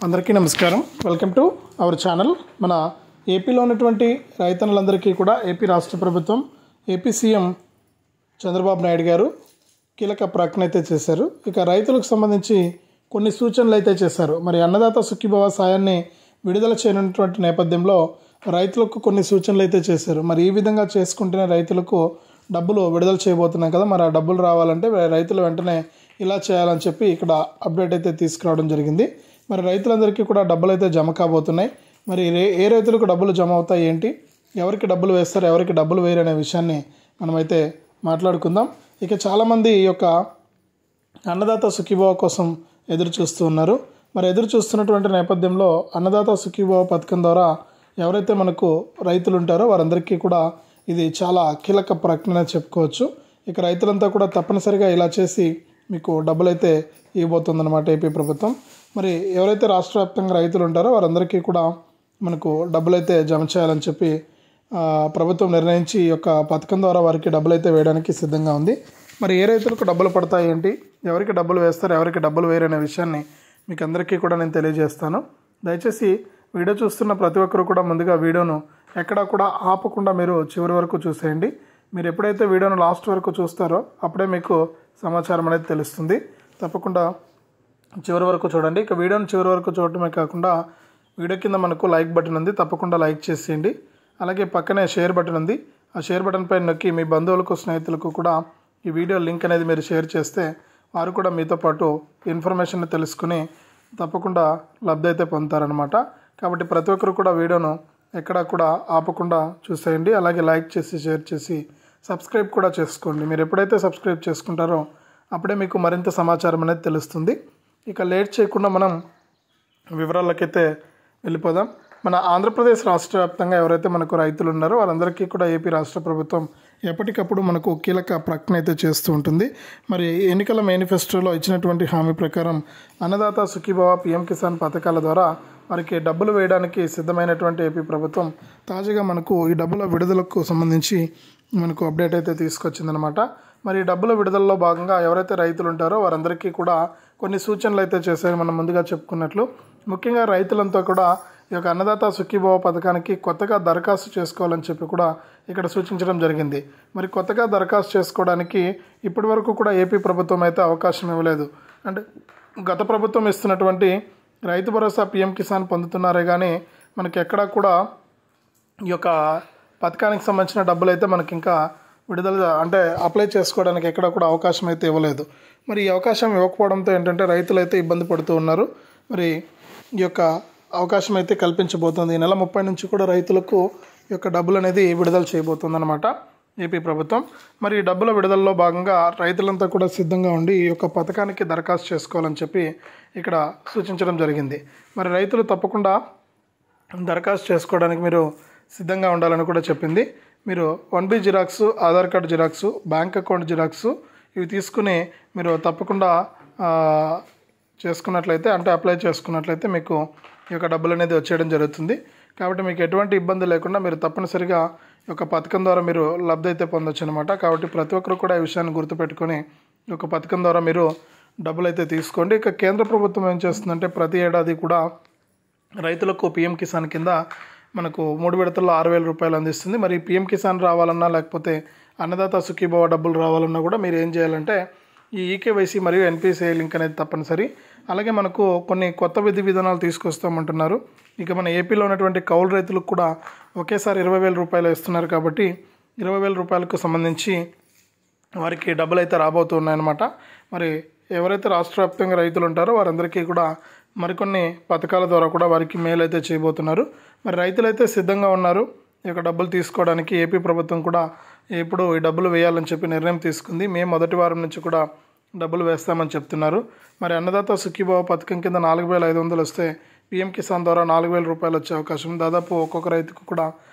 అందరికీ నమస్కారం. Welcome to our channel. మన ఏపీలో ఉన్నటువంటి రైతన్నులందరికీ కూడా ఏపీ రాష్ట్ర ప్రభుత్వం ఏపీ సీఎం చంద్రబాబు నాయుడు గారు కీలక ప్రకటన అయితే చేశారు. ఇక రైతులకు సంబంధించి కొన్ని సూచనలు అయితే చేశారు. మరి అన్నదాత సుఖీభవ సాయాన్ని విడుదల చేయనున్నటువంటి నేపథ్యంలో రైతులకు కొన్ని సూచనలు అయితే చేశారు. మరి ఈ విధంగా చేసుకుంటేనే రైతులకు డబ్బులు విడుదల చేయబోతున్నాం కదా, మరి ఆ డబ్బులు రావాలంటే రైతులు వెంటనే ఇలా చేయాలని చెప్పి ఇక్కడ అప్డేట్ అయితే తీసుకురావడం జరిగింది. మరి రైతులందరికీ కూడా డబ్బులు అయితే జమ కాబోతున్నాయి. మరి ఏ రైతులకు డబ్బులు జమ అవుతాయి, ఏంటి, ఎవరికి డబ్బులు వేస్తారు, ఎవరికి డబ్బులు వేయరు అనే విషయాన్ని మనమైతే మాట్లాడుకుందాం. ఇక చాలామంది ఈ యొక్క అన్నదాత సుఖీభవ కోసం ఎదురు చూస్తూ ఉన్నారు. మరి ఎదురు చూస్తున్నటువంటి నేపథ్యంలో అన్నదాత సుఖీభవ పథకం ద్వారా ఎవరైతే మనకు రైతులు ఉంటారో వారందరికీ కూడా ఇది చాలా కీలక ప్రకటన చెప్పుకోవచ్చు. ఇక రైతులంతా కూడా తప్పనిసరిగా ఇలా చేసి మీకు డబ్బులు అయితే ఇవ్వబోతుందన్నమాట ఏపీ ప్రభుత్వం. మరి ఎవరైతే రాష్ట్ర వ్యాప్తంగా రైతులు ఉంటారో వారందరికీ కూడా మనకు డబ్బులు అయితే జమ చేయాలని చెప్పి ప్రభుత్వం నిర్ణయించి ఈ యొక్క పథకం ద్వారా వారికి డబ్బులు అయితే వేయడానికి సిద్ధంగా ఉంది. మరి ఏ రైతులకు డబ్బులు పడతాయి, ఏంటి, ఎవరికి డబ్బులు వేస్తారు, ఎవరికి డబ్బులు వేయరు అనే విషయాన్ని మీకు అందరికీ కూడా నేను తెలియజేస్తాను. దయచేసి వీడియో చూస్తున్న ప్రతి ఒక్కరు కూడా ముందుగా వీడియోను ఎక్కడా కూడా ఆపకుండా మీరు చివరి వరకు చూసేయండి. మీరు ఎప్పుడైతే వీడియోను లాస్ట్ వరకు చూస్తారో అప్పుడే మీకు సమాచారం అనేది తెలుస్తుంది. తప్పకుండా చివరి వరకు చూడండి. ఇక వీడియోని చివరి వరకు చూడటమే కాకుండా వీడియో కింద మనకు లైక్ బటన్ ఉంది, తప్పకుండా లైక్ చేసేయండి. అలాగే పక్కనే షేర్ బటన్ ఉంది, ఆ షేర్ బటన్ పైన నొక్కి మీ బంధువులకు స్నేహితులకు కూడా ఈ వీడియో లింక్ అనేది మీరు షేర్ చేస్తే వారు కూడా మీతో పాటు ఇన్ఫర్మేషన్ తెలుసుకుని తప్పకుండా లబ్ధి అయితే పొందుతారనమాట. కాబట్టి ప్రతి ఒక్కరు కూడా వీడియోను ఎక్కడా కూడా ఆపకుండా చూసేయండి. అలాగే లైక్ చేసి షేర్ చేసి సబ్స్క్రైబ్ కూడా చేసుకోండి. మీరు ఎప్పుడైతే సబ్స్క్రైబ్ చేసుకుంటారో అప్పుడే మీకు మరింత సమాచారం అనేది తెలుస్తుంది. ఇక లేట్ చేయకుండా మనం వివరాలకైతే వెళ్ళిపోదాం. మన ఆంధ్రప్రదేశ్ రాష్ట్ర వ్యాప్తంగా ఎవరైతే మనకు రైతులు ఉన్నారో వారందరికీ కూడా ఏపీ రాష్ట్ర ప్రభుత్వం ఎప్పటికప్పుడు మనకు కీలక ప్రకటన అయితే చేస్తూ ఉంటుంది. మరి ఎన్నికల మేనిఫెస్టోలో ఇచ్చినటువంటి హామీ ప్రకారం అన్నదాత సుఖీభవ పీఎం కిసాన్ పథకాల ద్వారా వారికి డబ్బులు వేయడానికి సిద్ధమైనటువంటి ఏపీ ప్రభుత్వం తాజాగా మనకు ఈ డబ్బుల విడుదలకు సంబంధించి మనకు అప్డేట్ అయితే తీసుకొచ్చిందనమాట. మరి డబ్బుల విడుదలలో భాగంగా ఎవరైతే రైతులు ఉంటారో వారందరికీ కూడా కొన్ని సూచనలు అయితే చేశారు. మనం ముందుగా చెప్పుకున్నట్లు ముఖ్యంగా రైతులంతా కూడా ఈ యొక్క అన్నదాత సుఖీభవ పథకానికి కొత్తగా దరఖాస్తు చేసుకోవాలని చెప్పి కూడా ఇక్కడ సూచించడం జరిగింది. మరి కొత్తగా దరఖాస్తు చేసుకోవడానికి ఇప్పటి వరకు కూడా ఏపీ ప్రభుత్వం అయితే అవకాశం ఇవ్వలేదు. అంటే గత ప్రభుత్వం ఇస్తున్నటువంటి రైతు భరోసా పీఎం కిసాన్ పొందుతున్నారే కానీ మనకి ఎక్కడా కూడా ఈ యొక్క పథకానికి సంబంధించిన డబ్బులు అయితే మనకి ఇంకా విడుదల అంటే అప్లై చేసుకోవడానికి ఎక్కడ కూడా అవకాశం అయితే ఇవ్వలేదు. మరి ఈ అవకాశం ఇవ్వకపోవడంతో ఏంటంటే రైతులు అయితే ఇబ్బంది పడుతూ ఉన్నారు. మరి ఈ యొక్క అవకాశం అయితే కల్పించబోతుంది. ఈ నెల 30 నుంచి కూడా రైతులకు ఈ యొక్క డబ్బులు అనేది విడుదల చేయబోతుంది అనమాట ఏపీ ప్రభుత్వం. మరి ఈ డబ్బుల విడుదలలో భాగంగా రైతులంతా కూడా సిద్ధంగా ఉండి ఈ యొక్క పథకానికి దరఖాస్తు చేసుకోవాలని చెప్పి ఇక్కడ సూచించడం జరిగింది. మరి రైతులు తప్పకుండా దరఖాస్తు చేసుకోవడానికి మీరు సిద్ధంగా ఉండాలని కూడా చెప్పింది. మీరు 1B xerox, Aadhaar card xerox, bank account xerox ఇవి తీసుకుని మీరు తప్పకుండా చేసుకున్నట్లయితే అంటే అప్లై చేసుకున్నట్లయితే మీకు ఈ యొక్క డబ్బులు అనేది వచ్చేయడం జరుగుతుంది. కాబట్టి మీకు ఎటువంటి ఇబ్బంది లేకుండా మీరు తప్పనిసరిగా ఈ యొక్క పథకం ద్వారా మీరు లబ్ధి అయితే పొందొచ్చు అనమాట. కాబట్టి ప్రతి ఒక్కరు కూడా ఈ విషయాన్ని గుర్తుపెట్టుకొని ఈ యొక్క పథకం ద్వారా మీరు డబ్బులు అయితే తీసుకోండి. ఇక కేంద్ర ప్రభుత్వం ఏం చేస్తుందంటే ప్రతి ఏడాది కూడా రైతులకు పీఎం కిసాన్ కింద మనకు 3 విడతల్లో 6,000 రూపాయలు అందిస్తుంది. మరి పీఎం కిసాన్ రావాలన్నా లేకపోతే అన్నదాత సుఖీభవ డబ్బులు రావాలన్నా కూడా మీరు ఏం చేయాలంటే ఈ ఈకేవైసీ మరియు ఎన్పిసిఐ లింక్ అనేది తప్పనిసరి. అలాగే మనకు కొన్ని కొత్త విధి విధానాలు తీసుకొస్తామంటున్నారు. ఇక మన ఏపీలో ఉన్నటువంటి కౌలు రైతులకు కూడా ఒకేసారి 20,000 రూపాయలు ఇస్తున్నారు. కాబట్టి 20,000 రూపాయలకు సంబంధించి వారికి డబ్బులు అయితే రాబోతున్నాయన్నమాట. మరి ఎవరైతే రాష్ట్ర వ్యాప్తంగా రైతులు ఉంటారో వారందరికీ కూడా మరికొన్ని పథకాల ద్వారా కూడా వారికి మేలు అయితే చేయబోతున్నారు. మరి రైతులైతే సిద్ధంగా ఉన్నారు ఈ యొక్క డబ్బులు తీసుకోవడానికి. ఏపీ ప్రభుత్వం కూడా ఇప్పుడు ఈ డబ్బులు వేయాలని చెప్పి నిర్ణయం తీసుకుంది. మే మొదటి వారం నుంచి కూడా డబ్బులు వేస్తామని చెప్తున్నారు. మరి అన్నదాత సుఖీభవ పథకం కింద 4,500 వస్తే పీఎం కిసాన్ ద్వారా 4,000 రూపాయలు వచ్చే అవకాశం, దాదాపు ఒక్కొక్క రైతుకు కూడా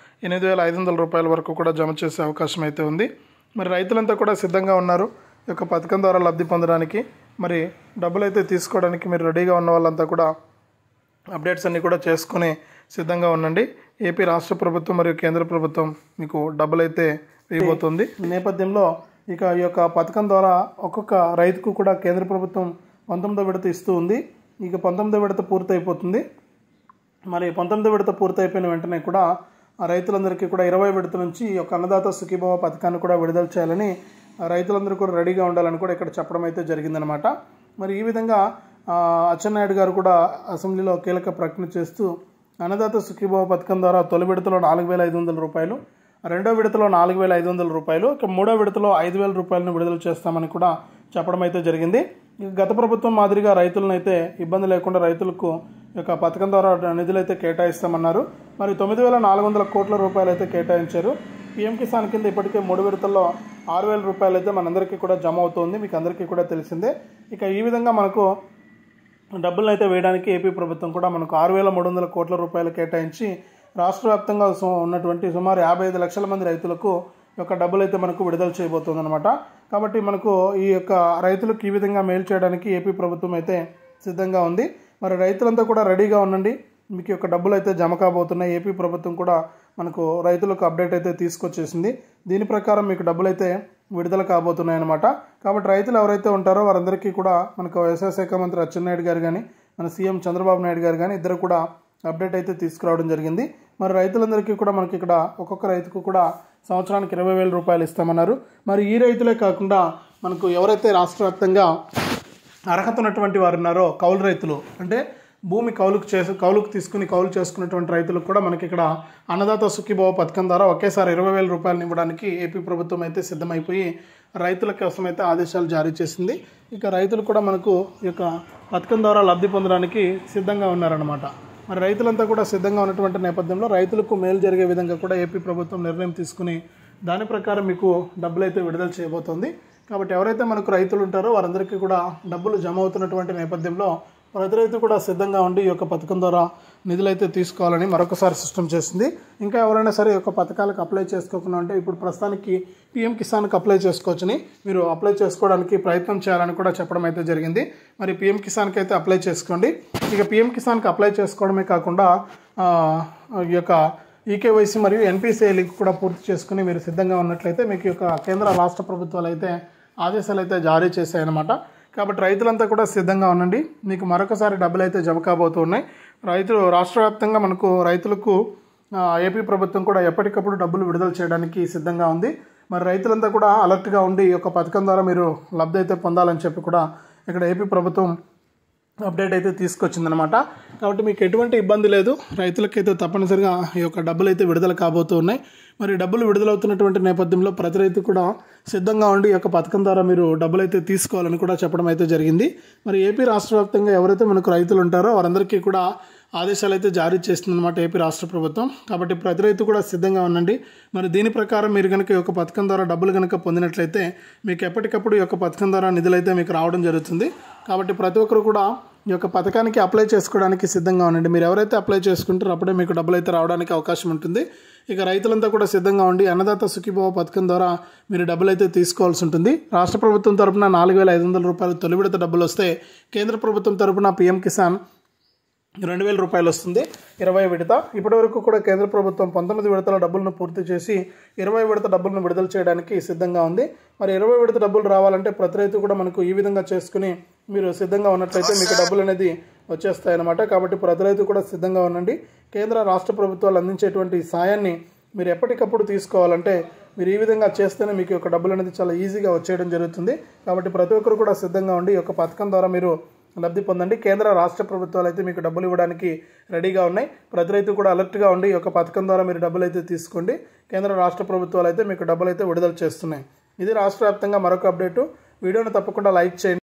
8,500 రూపాయల వరకు కూడా జమ చేసే అవకాశం అయితే ఉంది. మరి రైతులంతా కూడా సిద్ధంగా ఉన్నారు ఈ యొక్క పథకం ద్వారా లబ్ధి పొందడానికి. మరి డబ్బులు అయితే తీసుకోవడానికి మీరు రెడీగా ఉన్న వాళ్ళంతా కూడా అప్డేట్స్ అన్నీ కూడా చేసుకుని సిద్ధంగా ఉండండి. ఏపీ రాష్ట్ర ప్రభుత్వం మరియు కేంద్ర ప్రభుత్వం మీకు డబ్బులు అయితే వేయబోతుంది. ఈ నేపథ్యంలో ఈ యొక్క పథకం ద్వారా ఒక్కొక్క రైతుకు కూడా కేంద్ర ప్రభుత్వం 19వ విడత ఇస్తూ ఉంది. ఇక 19వ విడత పూర్తయిపోతుంది. మరి 19వ విడత పూర్తయిపోయిన వెంటనే కూడా రైతులందరికీ కూడా 20వ విడత నుంచి ఈ యొక్క అన్నదాత సుఖీభవ పథకాన్ని కూడా విడుదల చేయాలని రైతులందరూ కూడా రెడీగా ఉండాలని కూడా ఇక్కడ చెప్పడం అయితే జరిగిందనమాట. మరి ఈ విధంగా అచ్చెన్నాయుడు గారు కూడా అసెంబ్లీలో కీలక ప్రకటన చేస్తూ అన్నదాత సుఖీభవ పథకం ద్వారా తొలి విడతలో 4,500 రూపాయలు, రెండో విడతలో 4,500 రూపాయలు, ఇక మూడో విడతలో 5,000 రూపాయలను విడుదల చేస్తామని కూడా చెప్పడం అయితే జరిగింది. గత ప్రభుత్వం మాదిరిగా రైతులను అయితే ఇబ్బంది లేకుండా రైతులకు ఈ యొక్క పథకం ద్వారా నిధులు అయితే కేటాయిస్తామన్నారు. మరి 9,400 కోట్ల రూపాయలు అయితే కేటాయించారు. పీఎం కిసాన్ కింద ఇప్పటికే 3 విడతల్లో 6,000 రూపాయలు అయితే మనందరికీ కూడా జమ అవుతుంది, మీకు అందరికీ కూడా తెలిసిందే. ఇక ఈ విధంగా మనకు డబ్బులను అయితే వేయడానికి ఏపీ ప్రభుత్వం కూడా మనకు 6,300 కోట్ల రూపాయలు కేటాయించి రాష్ట్ర వ్యాప్తంగా ఉన్నటువంటి సుమారు 55 లక్షల మంది రైతులకు యొక్క డబ్బులు అయితే మనకు విడుదల చేయబోతుంది అనమాట. కాబట్టి మనకు ఈ యొక్క రైతులకు ఈ విధంగా మేలు చేయడానికి ఏపీ ప్రభుత్వం అయితే సిద్ధంగా ఉంది. మరి రైతులంతా కూడా రెడీగా ఉండండి, మీకు యొక్క డబ్బులు అయితే జమ కాబోతున్నాయి. ఏపీ ప్రభుత్వం కూడా మనకు రైతులకు అప్డేట్ అయితే తీసుకొచ్చేసింది. దీని ప్రకారం మీకు డబ్బులు అయితే విడుదల కాబోతున్నాయి అన్నమాట. కాబట్టి రైతులు ఎవరైతే ఉంటారో వారందరికీ కూడా మనకు వ్యవసాయ శాఖ మంత్రి అచ్చెన్నాయుడు గారు కానీ మన సీఎం చంద్రబాబు నాయుడు గారు కానీ ఇద్దరు కూడా అప్డేట్ అయితే తీసుకురావడం జరిగింది. మరి రైతులందరికీ కూడా మనకి ఇక్కడ ఒక్కొక్క రైతుకు కూడా సంవత్సరానికి 20,000 రూపాయలు ఇస్తామన్నారు. మరి ఈ రైతులే కాకుండా మనకు ఎవరైతే రాష్ట్ర వ్యాప్తంగా అర్హత ఉన్నటువంటి వారు ఉన్నారో కౌలు రైతులు, అంటే భూమి కౌలుకు తీసుకుని కౌలు చేసుకున్నటువంటి రైతులకు కూడా మనకి ఇక్కడ అన్నదాత సుఖీభవ పథకం ద్వారా ఒకేసారి 20,000 రూపాయలు ఇవ్వడానికి ఏపీ ప్రభుత్వం అయితే సిద్ధమైపోయి రైతుల కోసం అయితే ఆదేశాలు జారీ చేసింది. ఇక రైతులు కూడా మనకు ఈ యొక్క పథకం ద్వారా లబ్ధి పొందడానికి సిద్ధంగా ఉన్నారన్నమాట. మరి రైతులంతా కూడా సిద్ధంగా ఉన్నటువంటి నేపథ్యంలో రైతులకు మేలు జరిగే విధంగా కూడా ఏపీ ప్రభుత్వం నిర్ణయం తీసుకుని దాని ప్రకారం మీకు డబ్బులు అయితే విడుదల చేయబోతోంది. కాబట్టి ఎవరైతే మనకు రైతులు ఉంటారో వారందరికీ కూడా డబ్బులు జమ అవుతున్నటువంటి నేపథ్యంలో ప్రతి రైతు కూడా సిద్ధంగా ఉండి ఈ యొక్క పథకం ద్వారా నిధులైతే తీసుకోవాలని మరొకసారి సిస్టమ్ చేసింది. ఇంకా ఎవరైనా సరే ఈ యొక్క పథకాలకు అప్లై చేసుకోకుండా ఉంటే ఇప్పుడు ప్రస్తుతానికి పీఎం కిసాన్కి అప్లై చేసుకోవచ్చని, మీరు అప్లై చేసుకోవడానికి ప్రయత్నం చేయాలని కూడా చెప్పడం అయితే జరిగింది. మరి పీఎం కిసాన్కి అయితే అప్లై చేసుకోండి. ఇక పీఎం కిసాన్కి అప్లై చేసుకోవడమే కాకుండా ఈ యొక్క ఈకేవైసీ మరియు ఎన్పిసిఐ లింక్ కూడా పూర్తి చేసుకుని మీరు సిద్ధంగా ఉన్నట్లయితే మీకు యొక్క కేంద్ర రాష్ట్ర ప్రభుత్వాలు అయితే ఆదేశాలు అయితే జారీ చేశాయన్నమాట. కాబట్టి రైతులంతా కూడా సిద్ధంగా ఉండండి, మీకు మరొకసారి డబ్బులు అయితే జమ కాబోతున్నాయి. రైతులు రాష్ట్ర వ్యాప్తంగా మనకు రైతులకు ఏపీ ప్రభుత్వం కూడా ఎప్పటికప్పుడు డబ్బులు విడుదల చేయడానికి సిద్ధంగా ఉంది. మరి రైతులంతా కూడా అలర్ట్గా ఉండి ఈ యొక్క పథకం ద్వారా మీరు లబ్ధి అయితే పొందాలని చెప్పి కూడా ఇక్కడ ఏపీ ప్రభుత్వం అప్డేట్ అయితే తీసుకొచ్చిందనమాట. కాబట్టి మీకు ఎటువంటి ఇబ్బంది లేదు, రైతులకైతే తప్పనిసరిగా ఈ యొక్క డబ్బులు అయితే విడుదల కాబోతున్నాయి. మరి డబ్బులు విడుదలవుతున్నటువంటి నేపథ్యంలో ప్రతి రైతు కూడా సిద్ధంగా ఉండి ఈ యొక్క పథకం ద్వారా మీరు డబ్బులు అయితే తీసుకోవాలని కూడా చెప్పడం అయితే జరిగింది. మరి ఏపీ రాష్ట్ర వ్యాప్తంగా ఎవరైతే మనకు రైతులు ఉంటారో వారందరికీ కూడా ఆదేశాలు అయితే జారీ చేస్తుందన్నమాట ఏపీ రాష్ట్ర ప్రభుత్వం. కాబట్టి ప్రతి రైతు కూడా సిద్ధంగా ఉండండి. మరి దీని ప్రకారం మీరు కనుక ఈ యొక్క పథకం ద్వారా డబ్బులు కనుక పొందినట్లయితే మీకు ఎప్పటికప్పుడు ఈ యొక్క పథకం ద్వారా నిధులైతే మీకు రావడం జరుగుతుంది. కాబట్టి ప్రతి ఒక్కరు కూడా ఈ యొక్క పథకానికి అప్లై చేసుకోవడానికి సిద్ధంగా ఉండండి. మీరు ఎవరైతే అప్లై చేసుకుంటారో అప్పుడే మీకు డబ్బులు అయితే రావడానికి అవకాశం ఉంటుంది. ఇక రైతులంతా కూడా సిద్ధంగా ఉండి అన్నదాత సుఖీభవ పథకం ద్వారా మీరు డబ్బులు అయితే తీసుకోవాల్సి ఉంటుంది. రాష్ట్ర ప్రభుత్వం తరపున 4,500 రూపాయలు తొలి విడత డబ్బులు వస్తే కేంద్ర ప్రభుత్వం తరపున పీఎం కిసాన్ 2,000 రూపాయలు వస్తుంది 20 విడత. ఇప్పటివరకు కూడా కేంద్ర ప్రభుత్వం 19 విడతల డబ్బులను పూర్తి చేసి 20 విడత డబ్బులను విడుదల చేయడానికి సిద్ధంగా ఉంది. మరి 20 విడత డబ్బులు రావాలంటే ప్రతి రైతు కూడా మనకు ఈ విధంగా చేసుకుని మీరు సిద్ధంగా ఉన్నట్లయితే మీకు డబ్బులు అనేది వచ్చేస్తాయన్నమాట. కాబట్టి ప్రతి రైతు కూడా సిద్ధంగా ఉండండి. కేంద్ర రాష్ట్ర ప్రభుత్వాలు అందించేటువంటి సాయాన్ని మీరు ఎప్పటికప్పుడు తీసుకోవాలంటే మీరు ఈ విధంగా చేస్తేనే మీకు యొక్క డబ్బులు అనేది చాలా ఈజీగా వచ్చేయడం జరుగుతుంది. కాబట్టి ప్రతి ఒక్కరు కూడా సిద్ధంగా ఉండి ఈ యొక్క పథకం ద్వారా మీరు లబ్ధి పొందండి. కేంద్ర రాష్ట్ర ప్రభుత్వాలు అయితే మీకు డబ్బులు ఇవ్వడానికి రెడీగా ఉన్నాయి. ప్రతి రైతు కూడా అలర్ట్గా ఉండి ఈ యొక్క పథకం ద్వారా మీరు డబ్బులు అయితే తీసుకోండి. కేంద్ర రాష్ట్ర ప్రభుత్వాలు అయితే మీకు డబ్బులు అయితే విడుదల చేస్తున్నాయి. ఇది రాష్ట్ర వ్యాప్తంగా మరొక అప్డేటు. వీడియోను తప్పకుండా లైక్ చేయండి.